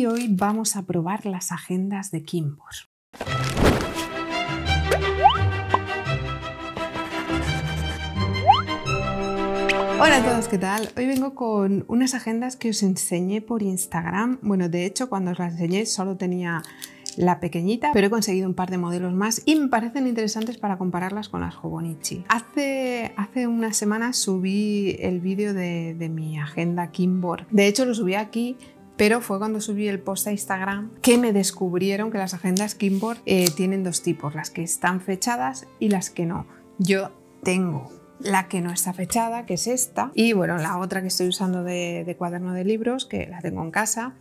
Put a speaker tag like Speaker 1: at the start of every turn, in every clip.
Speaker 1: y hoy vamos a probar las agendas de Kimbor. Hola a todos, ¿qué tal? Hoy vengo con unas agendas que os enseñé por Instagram. Bueno, de hecho, cuando os las enseñé solo tenía la pequeñita, pero he conseguido un par de modelos más y me parecen interesantes para compararlas con las Hobonichi. Hace unas semanas subí el vídeo de mi agenda Kimbor. De hecho, lo subí aquí, pero fue cuando subí el post a Instagram que me descubrieron que las agendas Kimbor tienen dos tipos, las que están fechadas y las que no. Yo tengo la que no está fechada, que es esta, y bueno, la otra que estoy usando de cuaderno de libros, que la tengo en casa,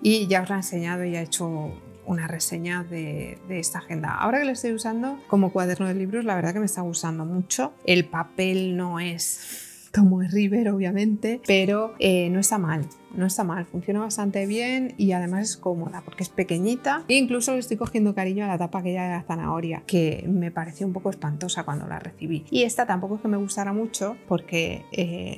Speaker 1: y ya os la he enseñado y he hecho una reseña de esta agenda. Ahora que la estoy usando como cuaderno de libros, la verdad que me está gustando mucho. El papel no es como el River, obviamente, pero no está mal. No está mal, funciona bastante bien y además es cómoda porque es pequeñita e incluso le estoy cogiendo cariño a la tapa aquella de la zanahoria que me pareció un poco espantosa cuando la recibí. Y esta tampoco es que me gustara mucho porque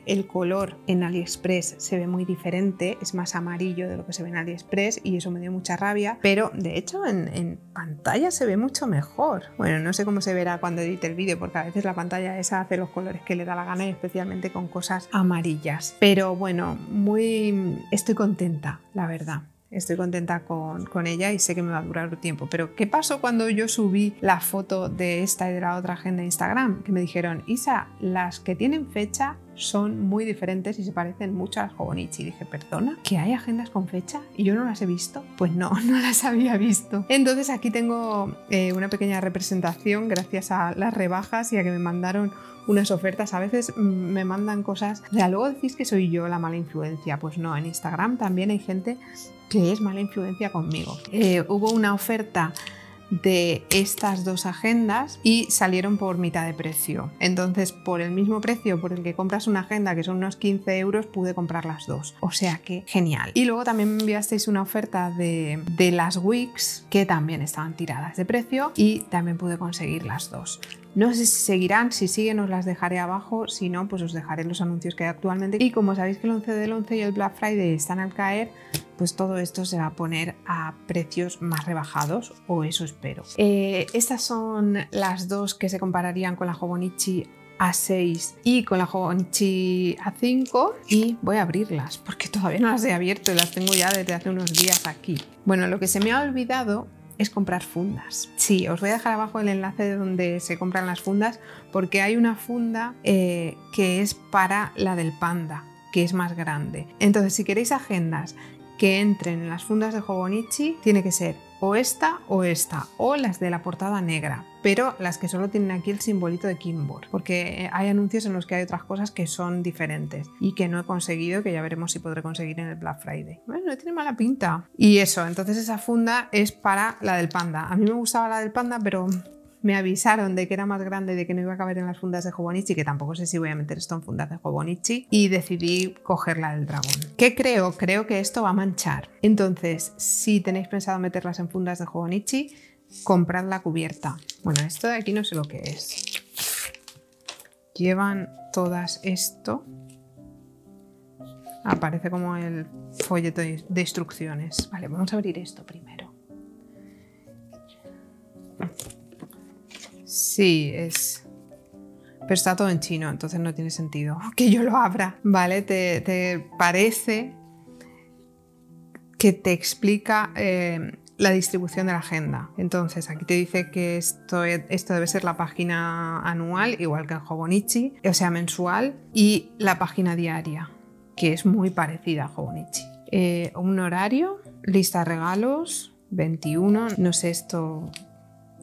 Speaker 1: el color en AliExpress se ve muy diferente, es más amarillo de lo que se ve en AliExpress y eso me dio mucha rabia, pero de hecho en pantalla se ve mucho mejor. Bueno, no sé cómo se verá cuando edite el vídeo porque a veces la pantalla esa hace los colores que le da la gana y especialmente con cosas amarillas. Pero bueno, estoy contenta, la verdad. Estoy contenta con ella y sé que me va a durar un tiempo. Pero ¿qué pasó cuando yo subí la foto de esta y de la otra agenda de Instagram? Que me dijeron, Isa, las que tienen fecha son muy diferentes y se parecen mucho a las Hobonichi. Y dije, ¿perdona? ¿Que hay agendas con fecha? ¿Y yo no las he visto? Pues no, no las había visto. Entonces aquí tengo una pequeña representación gracias a las rebajas y a que me mandaron unas ofertas. A veces me mandan cosas, o sea, luego decís que soy yo la mala influencia. Pues no, en Instagram también hay gente que es mala influencia conmigo. Hubo una oferta de estas dos agendas y salieron por mitad de precio. Entonces, por el mismo precio por el que compras una agenda, que son unos 15 euros, pude comprar las dos. O sea que genial. Y luego también me enviasteis una oferta de las Wix que también estaban tiradas de precio y también pude conseguir las dos. No sé si seguirán, si siguen os las dejaré abajo, si no pues os dejaré los anuncios que hay actualmente y como sabéis que el 11 del 11 y el Black Friday están al caer, pues todo esto se va a poner a precios más rebajados, o eso espero. Estas son las dos que se compararían con la Hobonichi A6 y con la Hobonichi A5 y voy a abrirlas porque todavía no las he abierto y las tengo ya desde hace unos días aquí. Bueno, lo que se me ha olvidado es comprar fundas. Sí, os voy a dejar abajo el enlace de donde se compran las fundas porque hay una funda que es para la del Panda, que es más grande. Entonces, si queréis agendas que entren en las fundas de Hobonichi, tiene que ser o esta, o las de la portada negra, pero las que solo tienen aquí el simbolito de Kimbor, porque hay anuncios en los que hay otras cosas que son diferentes y que no he conseguido, que ya veremos si podré conseguir en el Black Friday. Bueno, no tiene mala pinta. Y eso, entonces esa funda es para la del Panda. A mí me gustaba la del Panda, pero me avisaron de que era más grande y de que no iba a caber en las fundas de Hobonichi, que tampoco sé si voy a meter esto en fundas de Hobonichi, y decidí coger la del dragón. ¿Qué creo? Creo que esto va a manchar. Entonces, si tenéis pensado meterlas en fundas de Hobonichi, comprad la cubierta. Bueno, esto de aquí no sé lo que es. Llevan todas esto. Aparece como el folleto de instrucciones. Vale, vamos a abrir esto primero. Sí, pero está todo en chino, entonces no tiene sentido que yo lo abra. Vale, te parece que te explica la distribución de la agenda. Entonces aquí te dice que esto debe ser la página anual, igual que en Hobonichi, o sea mensual, y la página diaria, que es muy parecida a Hobonichi. Un horario, lista de regalos, 21, no sé esto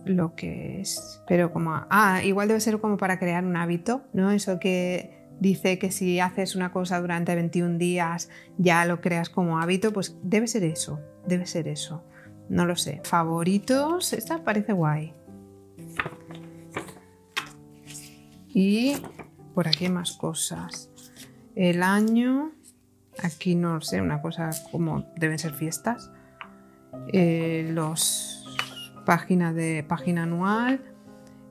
Speaker 1: lo que es, pero como igual debe ser como para crear un hábito, ¿no? Eso que dice que si haces una cosa durante 21 días ya lo creas como hábito, pues debe ser eso, no lo sé. Favoritos, esta parece guay. Y por aquí hay más cosas. El año, aquí no lo sé, una cosa como deben ser fiestas. Página anual,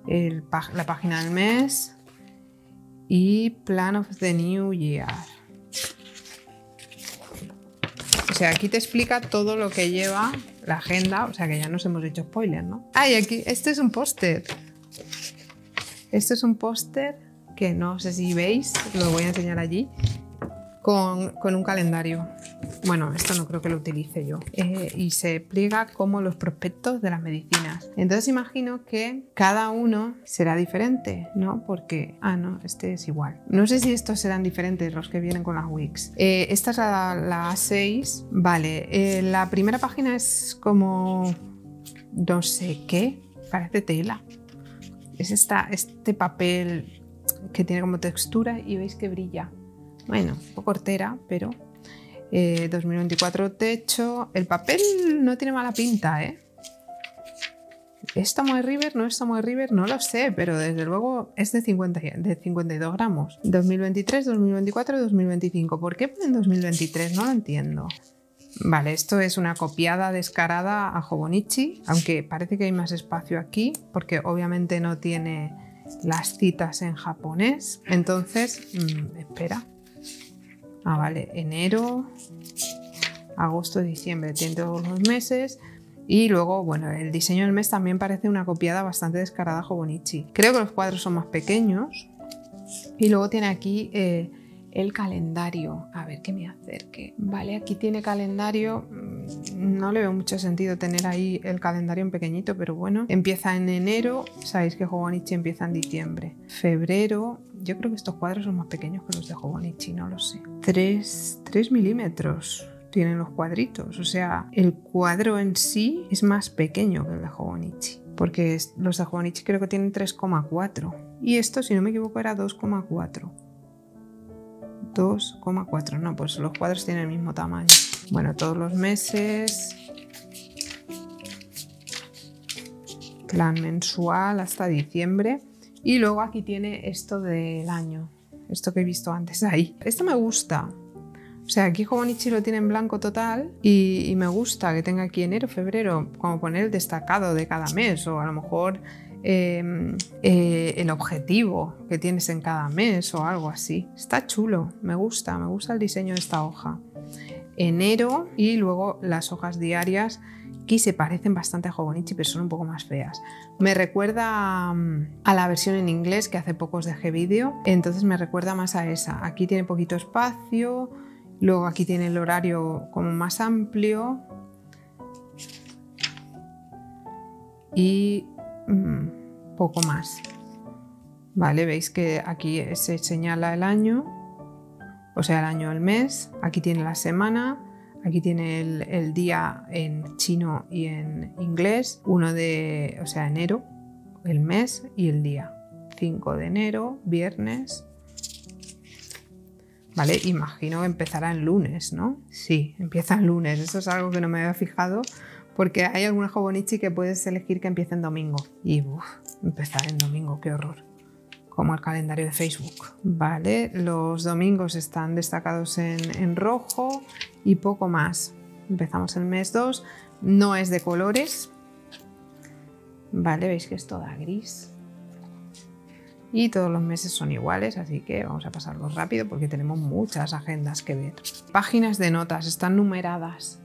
Speaker 1: la página del mes y Plan of the New Year. sea, aquí te explica todo lo que lleva la agenda, o sea que ya nos hemos hecho spoiler, ¿no? Ah, y aquí, este es un póster. Este es un póster que no sé si veis, lo voy a enseñar allí, con un calendario. Bueno, esto no creo que lo utilice yo. Y se pliega como los prospectos de las medicinas. Entonces imagino que cada uno será diferente, ¿no? Porque... Ah, no, este es igual. No sé si estos serán diferentes los que vienen con las Wix. Esta es la A6. Vale, la primera página es como... no sé qué. Parece tela. Es este papel que tiene como textura y veis que brilla. Bueno, un poco hortera, pero 2024 techo. El papel no tiene mala pinta, ¿eh? ¿Es Tomoe River? ¿No es Tomoe River? No lo sé, pero desde luego es de 52 gramos. 2023, 2024 y 2025. ¿Por qué ponen 2023? No lo entiendo. Vale, esto es una copiada descarada a Hobonichi, aunque parece que hay más espacio aquí, porque obviamente no tiene las citas en japonés. Entonces, espera. Ah, vale, enero, agosto, diciembre, tiene todos los meses. Y luego, bueno, el diseño del mes también parece una copiada bastante descarada a Hobonichi. Creo que los cuadros son más pequeños. Y luego tiene aquí el calendario. A ver, que me acerque. Vale, aquí tiene calendario. No le veo mucho sentido tener ahí el calendario en pequeñito, pero bueno. Empieza en enero. Sabéis que Hobonichi empieza en diciembre. Febrero. Yo creo que estos cuadros son más pequeños que los de Hobonichi, no lo sé. 3 milímetros tienen los cuadritos. O sea, el cuadro en sí es más pequeño que el de Hobonichi. Porque los de Hobonichi creo que tienen 3,4. Y esto, si no me equivoco, era 2,4. 2,4. No, pues los cuadros tienen el mismo tamaño. Bueno, todos los meses. Plan mensual hasta diciembre. Y luego aquí tiene esto del año. Esto que he visto antes ahí. Esto me gusta. O sea, aquí Hobonichi lo tiene en blanco total y me gusta que tenga aquí enero, febrero, como poner el destacado de cada mes o a lo mejor el objetivo que tienes en cada mes o algo así. Está chulo, me gusta el diseño de esta hoja. Enero y luego las hojas diarias que se parecen bastante a Hobonichi pero son un poco más feas. Me recuerda a la versión en inglés que hace poco os dejé vídeo, entonces me recuerda más a esa. Aquí tiene poquito espacio. Luego aquí tiene el horario como más amplio y poco más. Vale, veis que aquí se señala el año, o sea el año, el mes. Aquí tiene la semana, aquí tiene el día en chino y en inglés. O sea enero, el mes y el día. 5 de enero, viernes. Vale, imagino que empezará el lunes, ¿no? Sí, empieza el lunes. Eso es algo que no me había fijado porque hay alguna Hobonichi que puedes elegir que empiece en domingo. Y empezar en domingo, qué horror. Como el calendario de Facebook. Vale, los domingos están destacados en rojo y poco más. Empezamos el mes 2. No es de colores. Vale, veis que es toda gris. Y todos los meses son iguales, así que vamos a pasarlos rápido porque tenemos muchas agendas que ver. Páginas de notas, están numeradas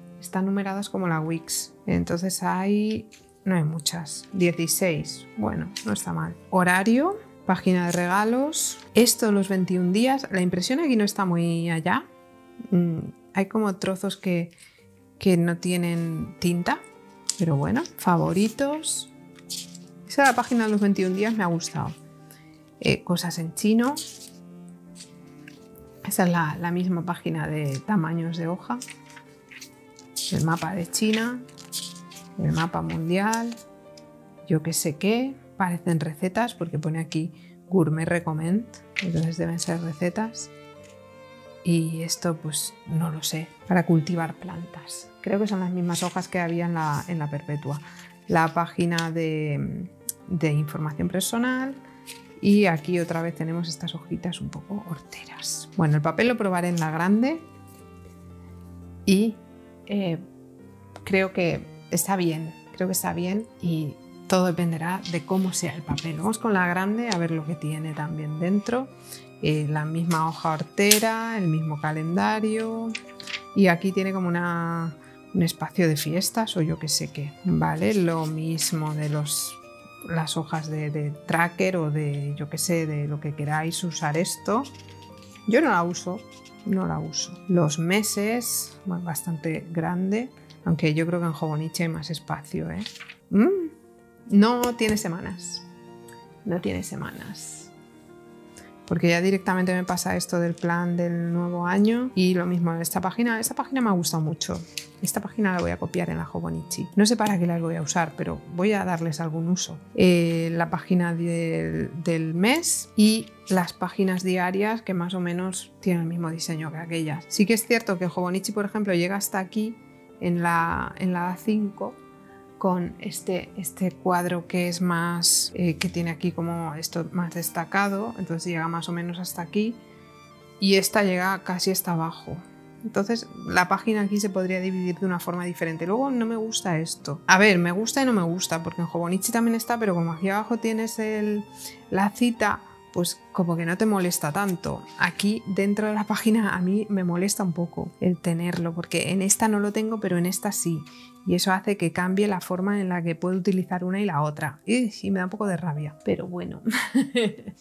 Speaker 1: como la Wix. Entonces no hay muchas, 16, bueno, no está mal. Horario, página de regalos, esto los 21 días, la impresión aquí no está muy allá. Hay como trozos que no tienen tinta, pero bueno, favoritos. Esa es la página de los 21 días, me ha gustado. Cosas en chino. Esa es la misma página de tamaños de hoja. El mapa de China, el mapa mundial, yo qué sé qué. Parecen recetas porque pone aquí Gourmet Recommend, entonces deben ser recetas. Y esto pues no lo sé, para cultivar plantas. Creo que son las mismas hojas que había en la Perpetua. La página de información personal. Y aquí otra vez tenemos estas hojitas un poco horteras. Bueno, el papel lo probaré en la grande y creo que está bien. Y todo dependerá de cómo sea el papel. Vamos con la grande a ver lo que tiene también dentro. La misma hoja hortera, el mismo calendario, Y aquí tiene como un espacio de fiestas o yo qué sé qué. Vale, lo mismo de las hojas de tracker o de yo qué sé, de lo que queráis usar esto. Yo no la uso, no la uso. Los meses, bueno, bastante grande, aunque yo creo que en Hobonichi hay más espacio, ¿eh? No tiene semanas, no tiene semanas. Porque ya directamente me pasa esto del plan del nuevo año y lo mismo en esta página me ha gustado mucho. Esta página la voy a copiar en la Hobonichi. No sé para qué las voy a usar, pero voy a darles algún uso. La página del mes y las páginas diarias que más o menos tienen el mismo diseño que aquellas. Sí que es cierto que Hobonichi, por ejemplo, llega hasta aquí en la A5 con este cuadro que es más, que tiene aquí como esto más destacado, entonces llega más o menos hasta aquí y esta llega casi hasta abajo. Entonces la página aquí se podría dividir de una forma diferente. Luego no me gusta esto. A ver, me gusta y no me gusta, porque en Hobonichi también está, pero como aquí abajo tienes la cita, pues como que no te molesta tanto. Aquí dentro de la página a mí me molesta un poco el tenerlo, porque en esta no lo tengo, pero en esta sí. Y eso hace que cambie la forma en la que puedo utilizar una y la otra. Y me da un poco de rabia, pero bueno.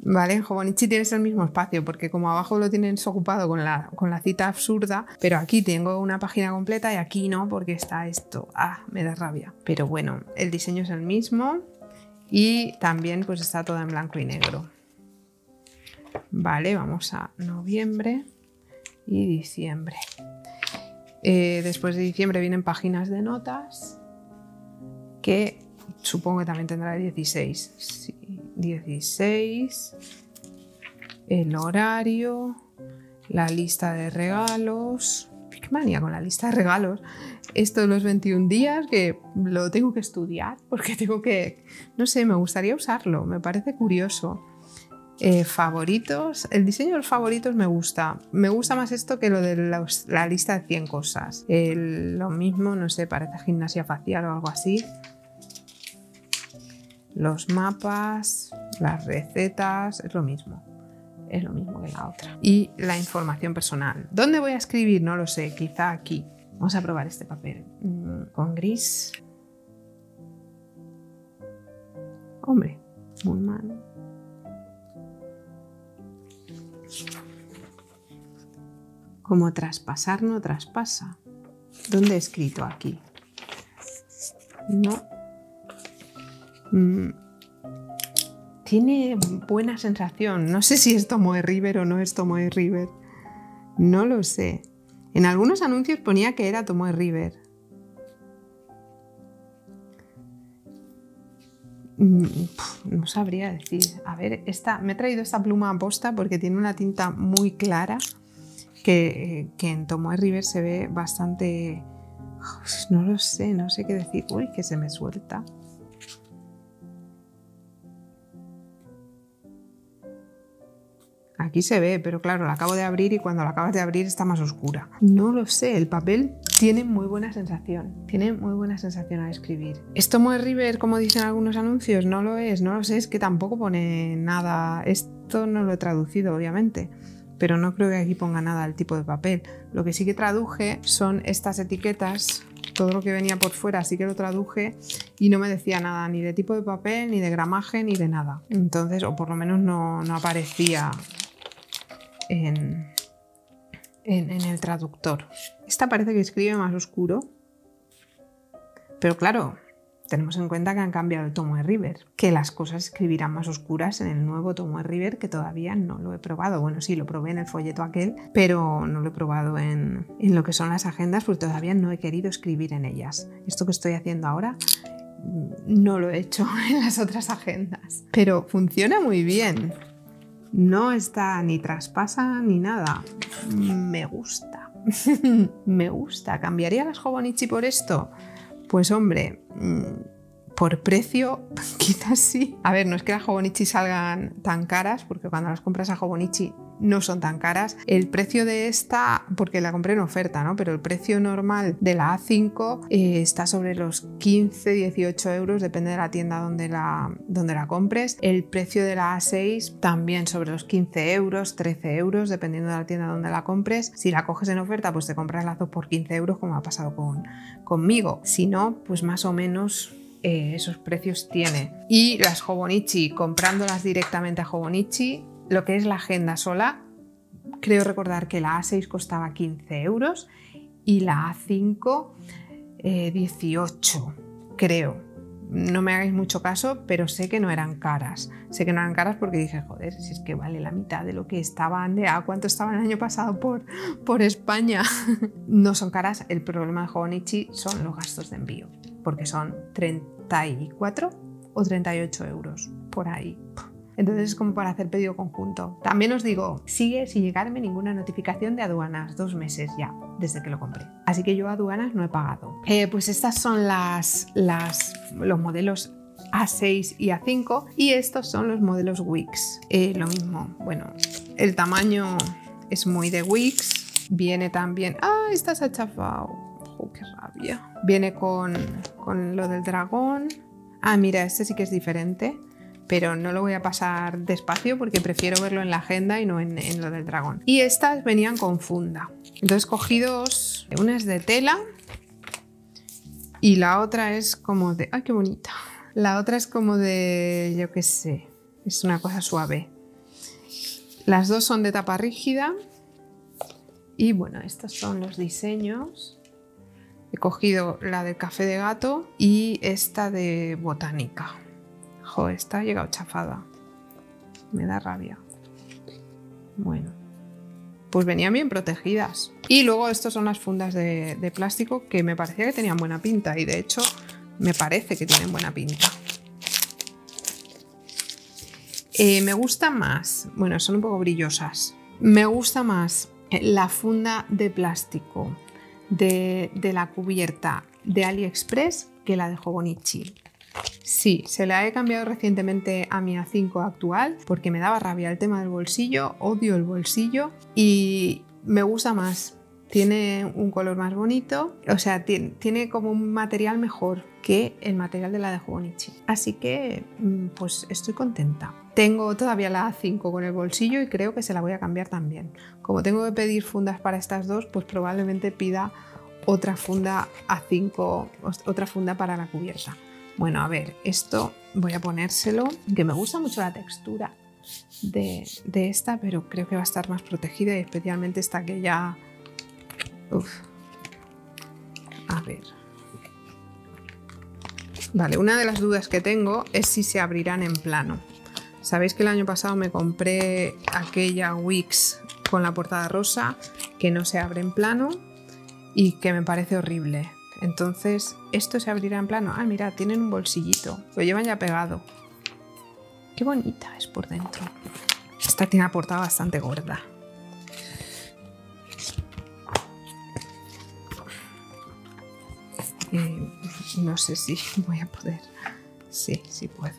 Speaker 1: Vale, en Hobonichi tienes el mismo espacio, porque como abajo lo tienes ocupado con la cita absurda, pero aquí tengo una página completa y aquí no, porque está esto. Me da rabia. Pero bueno, el diseño es el mismo y también pues está todo en blanco y negro. Vale, vamos a noviembre y diciembre. Después de diciembre vienen páginas de notas que supongo que también tendrá 16. Sí, 16. El horario, la lista de regalos. Qué manía con la lista de regalos. Esto de los 21 días que lo tengo que estudiar porque tengo que, no sé, me gustaría usarlo, me parece curioso. Favoritos, el diseño de los favoritos me gusta más esto que lo de la lista de 100 cosas. Lo mismo, no sé, parece gimnasia facial o algo así. Los mapas, las recetas, es lo mismo que la otra. Y la información personal. ¿Dónde voy a escribir? No lo sé, quizá aquí. Vamos a probar este papel con gris. Hombre, muy mal. Como traspasar no traspasa. ¿Dónde he escrito aquí? No. Tiene buena sensación. No sé si es Tomoe River o no es Tomoe River. No lo sé. En algunos anuncios ponía que era Tomoe River. No sabría decir. A ver, me he traído esta pluma a posta porque tiene una tinta muy clara que en Tomoe River se ve bastante... No lo sé, no sé qué decir. Uy, que se me suelta. Aquí se ve, pero claro, la acabo de abrir y cuando la acabas de abrir está más oscura. No lo sé, el papel tiene muy buena sensación. Tiene muy buena sensación al escribir. ¿Es Tomoe River como dicen algunos anuncios? No lo es, no lo sé, es que tampoco pone nada. Esto no lo he traducido, obviamente, pero no creo que aquí ponga nada del tipo de papel. Lo que sí que traduje son estas etiquetas. Todo lo que venía por fuera sí que lo traduje y no me decía nada ni de tipo de papel, ni de gramaje, ni de nada. Entonces, o por lo menos no aparecía en el traductor. Esta parece que escribe más oscuro, pero claro, tenemos en cuenta que han cambiado el Tomoe River, que las cosas escribirán más oscuras en el nuevo Tomoe River, que todavía no lo he probado. Bueno, sí, lo probé en el folleto aquel, pero no lo he probado en lo que son las agendas, porque todavía no he querido escribir en ellas. Esto que estoy haciendo ahora no lo he hecho en las otras agendas, pero funciona muy bien. No está ni traspasa ni nada. Me gusta. Me gusta. ¿Cambiaría las Hobonichi por esto? Pues hombre, por precio quizás sí. A ver, no es que las Hobonichi salgan tan caras, porque cuando las compras a Hobonichi no son tan caras. El precio de esta, porque la compré en oferta, ¿no? Pero el precio normal de la A5 está sobre los 15-18 euros, depende de la tienda donde la compres. El precio de la A6 también sobre los 15 euros, 13 euros, dependiendo de la tienda donde la compres. Si la coges en oferta, pues te compras las dos por 15 euros, como ha pasado conmigo. Si no, pues más o menos esos precios tiene. Y las Hobonichi, comprándolas directamente a Hobonichi, lo que es la agenda sola, creo recordar que la A6 costaba 15 euros y la A5 18, creo. No me hagáis mucho caso, pero sé que no eran caras. Sé que no eran caras porque dije, joder, si es que vale la mitad de lo que estaban, ¿cuánto estaban el año pasado por España? No son caras, el problema de Hobonichi son los gastos de envío, porque son 34 o 38 euros, por ahí. Entonces es como para hacer pedido conjunto. También os digo, sigue sin llegarme ninguna notificación de aduanas, 2 meses ya desde que lo compré. Así que yo aduanas no he pagado. Pues estas son los modelos A6 y A5 y estos son los modelos Wix. Lo mismo, bueno, el tamaño es muy de Wix. Viene también... ¡Ah, esta se ha chafado! ¡Oh, qué rabia! Viene con lo del dragón. Ah, mira, este sí que es diferente, pero no lo voy a pasar despacio porque prefiero verlo en la agenda y no en lo del dragón. Y estas venían con funda. Entonces cogí dos, una es de tela y la otra es como de... ¡Ay, qué bonita! La otra es como de... yo qué sé, es una cosa suave. Las dos son de tapa rígida y bueno, estos son los diseños. He cogido la de café de gato y esta de botánica. Joder, esta ha llegado chafada. Me da rabia. Bueno, pues venían bien protegidas. Y luego estas son las fundas de plástico que me parecía que tenían buena pinta y de hecho me parece que tienen buena pinta. Me gusta más, bueno, son un poco brillosas. Me gusta más la funda de plástico de la cubierta de AliExpress que la de Hobonichi. Sí, se la he cambiado recientemente a mi A5 actual porque me daba rabia el tema del bolsillo, odio el bolsillo y me gusta más. Tiene un color más bonito, o sea, tiene como un material mejor que el material de la de Hobonichi. Así que, pues estoy contenta. Tengo todavía la A5 con el bolsillo y creo que se la voy a cambiar también. Como tengo que pedir fundas para estas dos, pues probablemente pida otra funda A5, otra funda para la cubierta. Bueno, a ver, esto voy a ponérselo, que me gusta mucho la textura de esta, pero creo que va a estar más protegida y especialmente esta que ya... Uf. A ver. Vale, una de las dudas que tengo es si se abrirán en plano. Sabéis que el año pasado me compré aquella Wix con la portada rosa que no se abre en plano y que me parece horrible. Entonces, ¿esto se abrirá en plano? Ah, mira, tienen un bolsillito. Lo llevan ya pegado. Qué bonita es por dentro. Esta tiene una portada bastante gorda. No sé si voy a poder. Sí, sí puedo.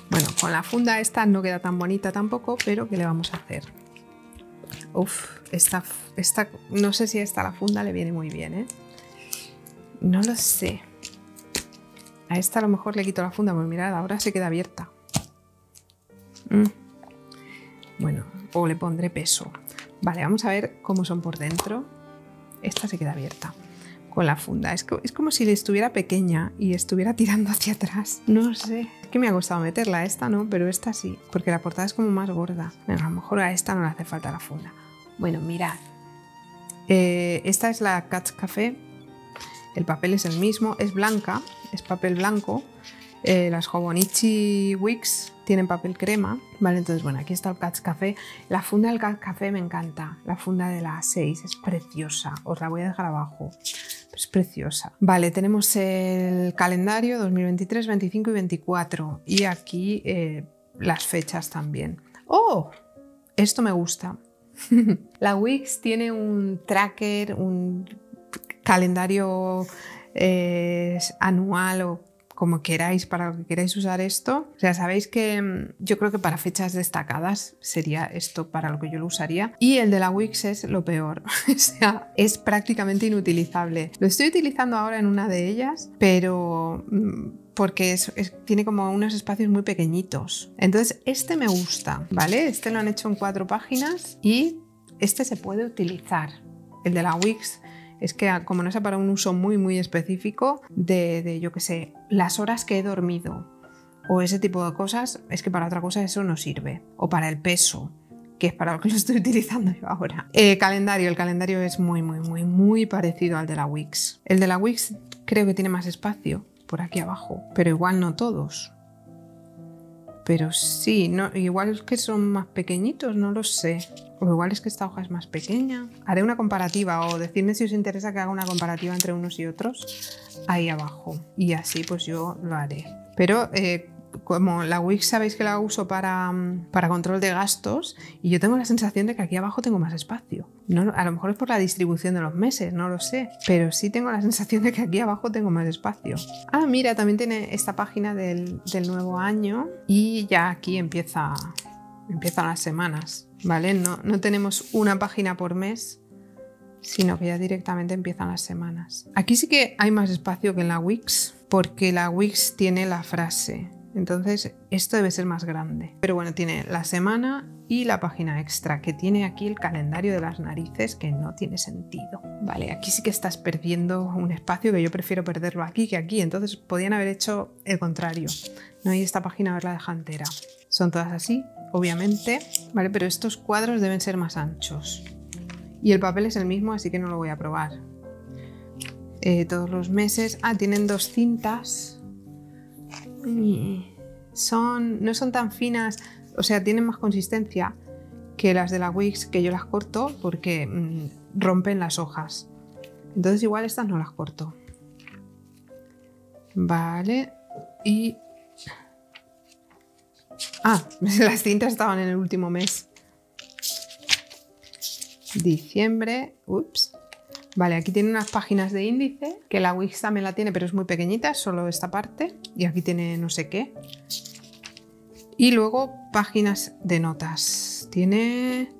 Speaker 1: Bueno, con la funda esta no queda tan bonita tampoco, pero ¿qué le vamos a hacer? Uf, esta no sé si a esta la funda le viene muy bien, ¿eh? No lo sé. A esta a lo mejor le quito la funda, pues mirad, ahora se queda abierta. Bueno, o le pondré peso. Vale, vamos a ver cómo son por dentro. Esta se queda abierta con la funda. Es como si le estuviera pequeña y estuviera tirando hacia atrás. No sé. Es que me ha costado meterla. Esta no, pero esta sí. Porque la portada es como más gorda. Bueno, a lo mejor a esta no le hace falta la funda. Bueno, mirad. Esta es la Catch Café. El papel es el mismo. Es blanca. Es papel blanco. Las Hobonichi Wix tienen papel crema, ¿vale? Entonces, bueno, aquí está el Catch Café. La funda del Catch Café me encanta. La funda de la A6 es preciosa. Os la voy a dejar abajo. Es preciosa. Vale, tenemos el calendario 2023, 25 y 24. Y aquí las fechas también. ¡Oh! Esto me gusta. La Wix tiene un tracker, un calendario anual o como queráis, para lo que queráis usar esto. O sea, sabéis que yo creo que para fechas destacadas sería esto para lo que yo lo usaría. Y el de la Wix es lo peor. O sea, es prácticamente inutilizable. Lo estoy utilizando ahora en una de ellas, pero porque tiene como unos espacios muy pequeñitos. Entonces, este me gusta, ¿vale? Este lo han hecho en 4 páginas y este se puede utilizar. El de la Wix es que como no sea para un uso muy específico de yo qué sé, las horas que he dormido o ese tipo de cosas, es que para otra cosa eso no sirve. O para el peso, que es para lo que lo estoy utilizando yo ahora. El calendario es muy parecido al de la Wix. El de la Wix creo que tiene más espacio por aquí abajo, pero igual no todos. Pero sí, no, igual es que son más pequeñitos, no lo sé. O igual es que esta hoja es más pequeña. Haré una comparativa o decidme si os interesa que haga una comparativa entre unos y otros ahí abajo. Y así pues yo lo haré. Pero como la Wix sabéis que la uso para control de gastos y yo tengo la sensación de que aquí abajo tengo más espacio. No, a lo mejor es por la distribución de los meses, no lo sé. Pero sí tengo la sensación de que aquí abajo tengo más espacio. Ah, mira, también tiene esta página del nuevo año y ya aquí empiezan las semanas, ¿vale? No tenemos una página por mes, sino que ya directamente empiezan las semanas. Aquí sí que hay más espacio que en la Wix, porque la Wix tiene la frase. Entonces esto debe ser más grande. Pero bueno, tiene la semana y la página extra, que tiene aquí el calendario de las narices, que no tiene sentido. Vale, aquí sí que estás perdiendo un espacio que yo prefiero perderlo aquí que aquí. Entonces podían haber hecho el contrario. No hay esta página haberla dejado entera. Son todas así, obviamente, ¿vale? Pero estos cuadros deben ser más anchos. Y el papel es el mismo, así que no lo voy a probar. Todos los meses... Ah, tienen 2 cintas. No son tan finas, o sea, tienen más consistencia que las de la Wix, que yo las corto porque rompen las hojas. Entonces igual estas no las corto. Vale, y... Ah, las cintas estaban en el último mes. Diciembre, ups. Vale, aquí tiene unas páginas de índice, que la Wix también la tiene, pero es muy pequeñita, solo esta parte. Y aquí tiene no sé qué. Y luego páginas de notas. Tiene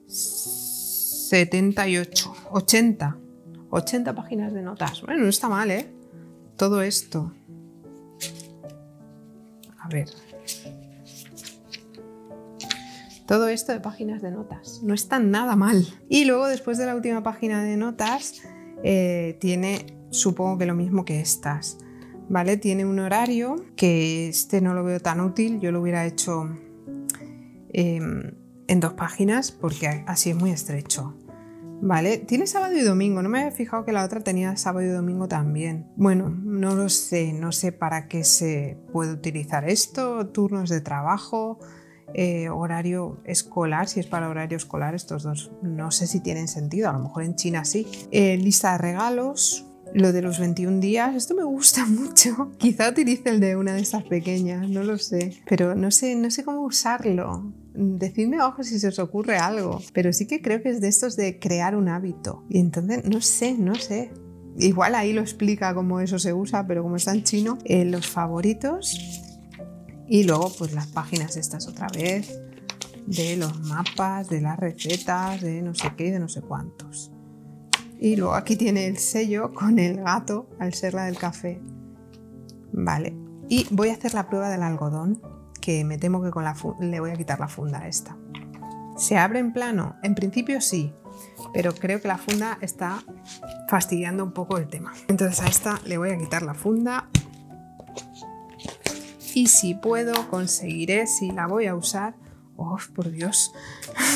Speaker 1: 78, 80 páginas de notas. Bueno, no está mal, ¿eh? Todo esto. A ver. Todo esto de páginas de notas. No está nada mal. Y luego, después de la última página de notas, tiene, supongo que lo mismo que estas. ¿Vale? Tiene un horario, que este no lo veo tan útil. Yo lo hubiera hecho en 2 páginas, porque así es muy estrecho. ¿Vale? Tiene sábado y domingo. No me había fijado que la otra tenía sábado y domingo también. Bueno, no lo sé. No sé para qué se puede utilizar esto. Turnos de trabajo... horario escolar, si es para horario escolar, estos dos no sé si tienen sentido, a lo mejor en China sí. Lista de regalos, lo de los 21 días, esto me gusta mucho. Quizá utilice el de una de estas pequeñas, no lo sé, pero no sé cómo usarlo. Decidme abajo si se os ocurre algo, pero sí que creo que es de estos de crear un hábito. Y entonces no sé. Igual ahí lo explica cómo eso se usa, pero como está en chino, los favoritos. Y luego pues las páginas estas otra vez, de los mapas, de las recetas, de no sé qué y de no sé cuántos. Y luego aquí tiene el sello con el gato, al ser la del café. Vale, y voy a hacer la prueba del algodón, que me temo que con le voy a quitar la funda a esta. ¿Se abre en plano? En principio sí, pero creo que la funda está fastidiando un poco el tema. Entonces a esta le voy a quitar la funda. Y si puedo, conseguiré, si la voy a usar... ¡Oh, por Dios!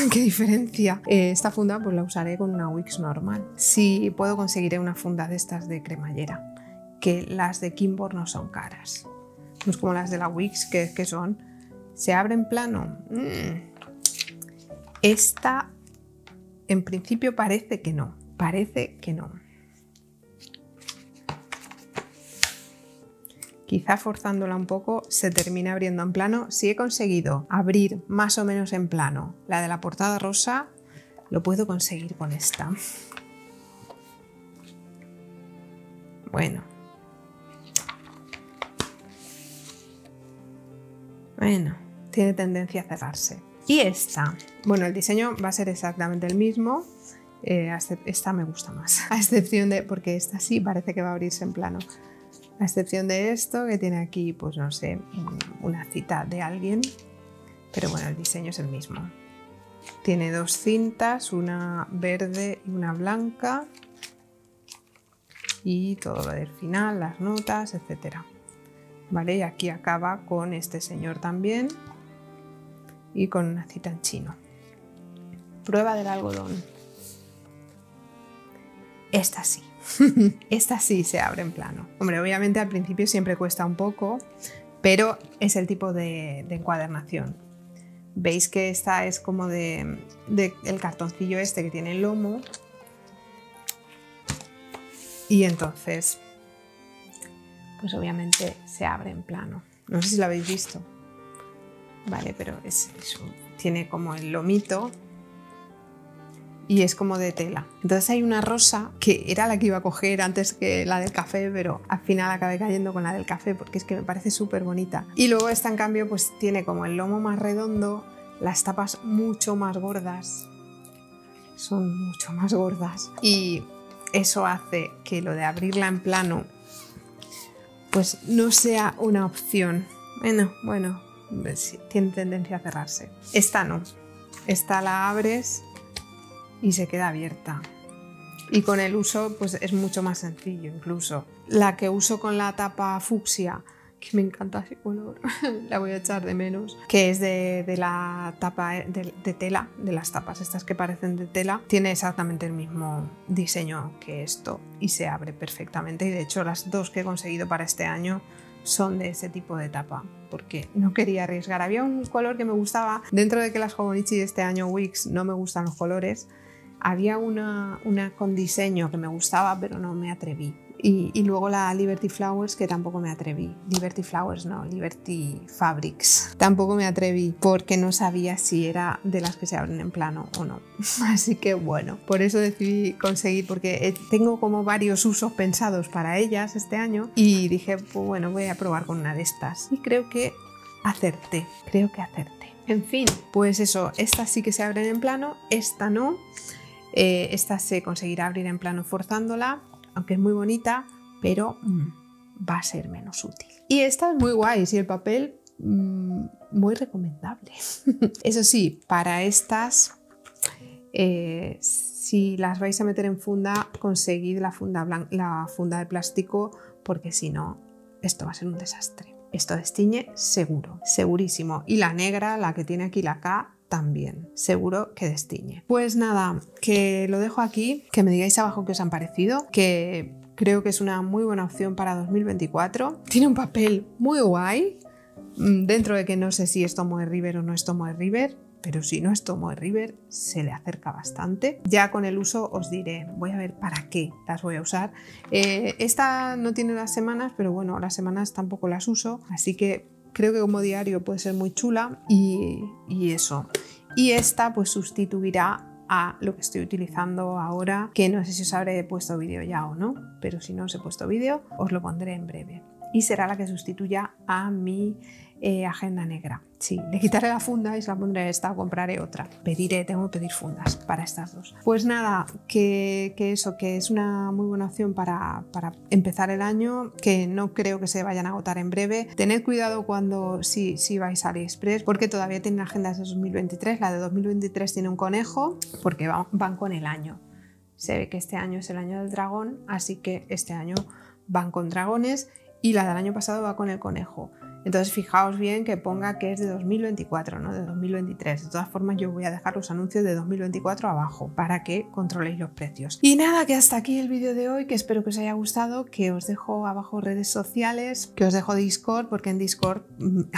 Speaker 1: ¡Qué diferencia! Esta funda pues la usaré con una Wix normal. Si puedo, conseguiré una funda de estas de cremallera, que las de Kimbor no son caras. No es como las de la Wix, que son... ¿Se abre en plano? Esta, en principio, parece que no. Parece que no. Quizá forzándola un poco se termine abriendo en plano. Si he conseguido abrir más o menos en plano la de la portada rosa, lo puedo conseguir con esta. Bueno, tiene tendencia a cerrarse. Y esta, bueno, el diseño va a ser exactamente el mismo. Esta me gusta más, a excepción de, porque esta sí parece que va a abrirse en plano, a excepción de esto que tiene aquí, pues no sé, una cita de alguien, pero bueno, el diseño es el mismo. Tiene dos cintas, una verde y una blanca, y todo lo del final, las notas, etcétera. Vale, y aquí acaba con este señor también y con una cita en chino. Prueba del algodón. Esta sí, esta sí se abre en plano. Hombre, obviamente al principio siempre cuesta un poco, pero es el tipo de encuadernación. Veis que esta es como el cartoncillo este que tiene el lomo. Y entonces, pues obviamente se abre en plano. No sé si lo habéis visto. Vale, pero tiene como el lomito. Y es como de tela. Entonces hay una rosa que era la que iba a coger antes que la del café, pero al final acabé cayendo con la del café porque es que me parece súper bonita. Y luego esta, en cambio, pues tiene como el lomo más redondo, las tapas mucho más gordas. Son mucho más gordas. Y eso hace que lo de abrirla en plano pues no sea una opción. Bueno, tiene tendencia a cerrarse. Esta no. Esta la abres y se queda abierta. Y con el uso pues es mucho más sencillo incluso. La que uso con la tapa fucsia, que me encanta ese color, la voy a echar de menos, que es de la tapa de tela, de las tapas estas que parecen de tela, tiene exactamente el mismo diseño que esto y se abre perfectamente. Y de hecho las dos que he conseguido para este año son de ese tipo de tapa, porque no quería arriesgar. Había un color que me gustaba, dentro de que las Hobonichi de este año Wix no me gustan los colores. Había una con diseño que me gustaba, pero no me atreví. Y luego la Liberty Flowers, que tampoco me atreví. Liberty Flowers no, Liberty Fabrics. Tampoco me atreví porque no sabía si era de las que se abren en plano o no. Así que bueno, por eso decidí conseguir, porque tengo como varios usos pensados para ellas este año y dije, pues bueno, voy a probar con una de estas. Y creo que acerté. En fin, pues eso, estas sí que se abren en plano, esta no. Esta se conseguirá abrir en plano forzándola, aunque es muy bonita, pero va a ser menos útil. Y esta es muy guay, y el papel muy recomendable. Eso sí, para estas, si las vais a meter en funda, conseguid la funda de plástico, porque si no, esto va a ser un desastre. Esto destiñe seguro, segurísimo. Y la negra, la que tiene aquí la K, también, seguro que destiñe. Pues nada, que lo dejo aquí, que me digáis abajo qué os han parecido, que creo que es una muy buena opción para 2024. Tiene un papel muy guay, dentro de que no sé si es tomo de River o no es tomo de River, pero si no es tomo de River se le acerca bastante. Ya con el uso os diré, voy a ver para qué las voy a usar. Esta no tiene las semanas, pero bueno, las semanas tampoco las uso, así que creo que como diario puede ser muy chula y eso. Y esta pues sustituirá a lo que estoy utilizando ahora, que no sé si os habré puesto vídeo ya o no, pero si no os he puesto vídeo os lo pondré en breve. Y será la que sustituya a mi agenda negra. Sí, le quitaré la funda y se la pondré esta o compraré otra. Tengo que pedir fundas para estas dos. Pues nada, que es una muy buena opción para empezar el año, que no creo que se vayan a agotar en breve. Tened cuidado cuando si vais a AliExpress, porque todavía tienen agendas de 2023. La de 2023 tiene un conejo, porque van con el año. Se ve que este año es el año del dragón, así que este año van con dragones, y la del año pasado va con el conejo. Entonces fijaos bien que ponga que es de 2024, no de 2023. De todas formas yo voy a dejar los anuncios de 2024 abajo para que controléis los precios. Y nada, que hasta aquí el vídeo de hoy, que espero que os haya gustado, que os dejo abajo redes sociales, que os dejo Discord, porque en Discord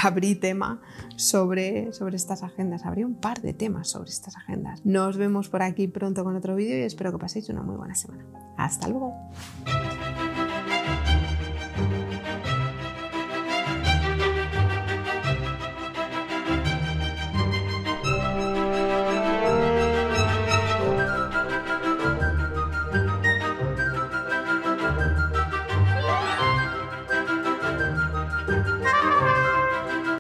Speaker 1: abrí tema sobre estas agendas. Abrí un par de temas sobre estas agendas. Nos vemos por aquí pronto con otro vídeo y espero que paséis una muy buena semana. Hasta luego.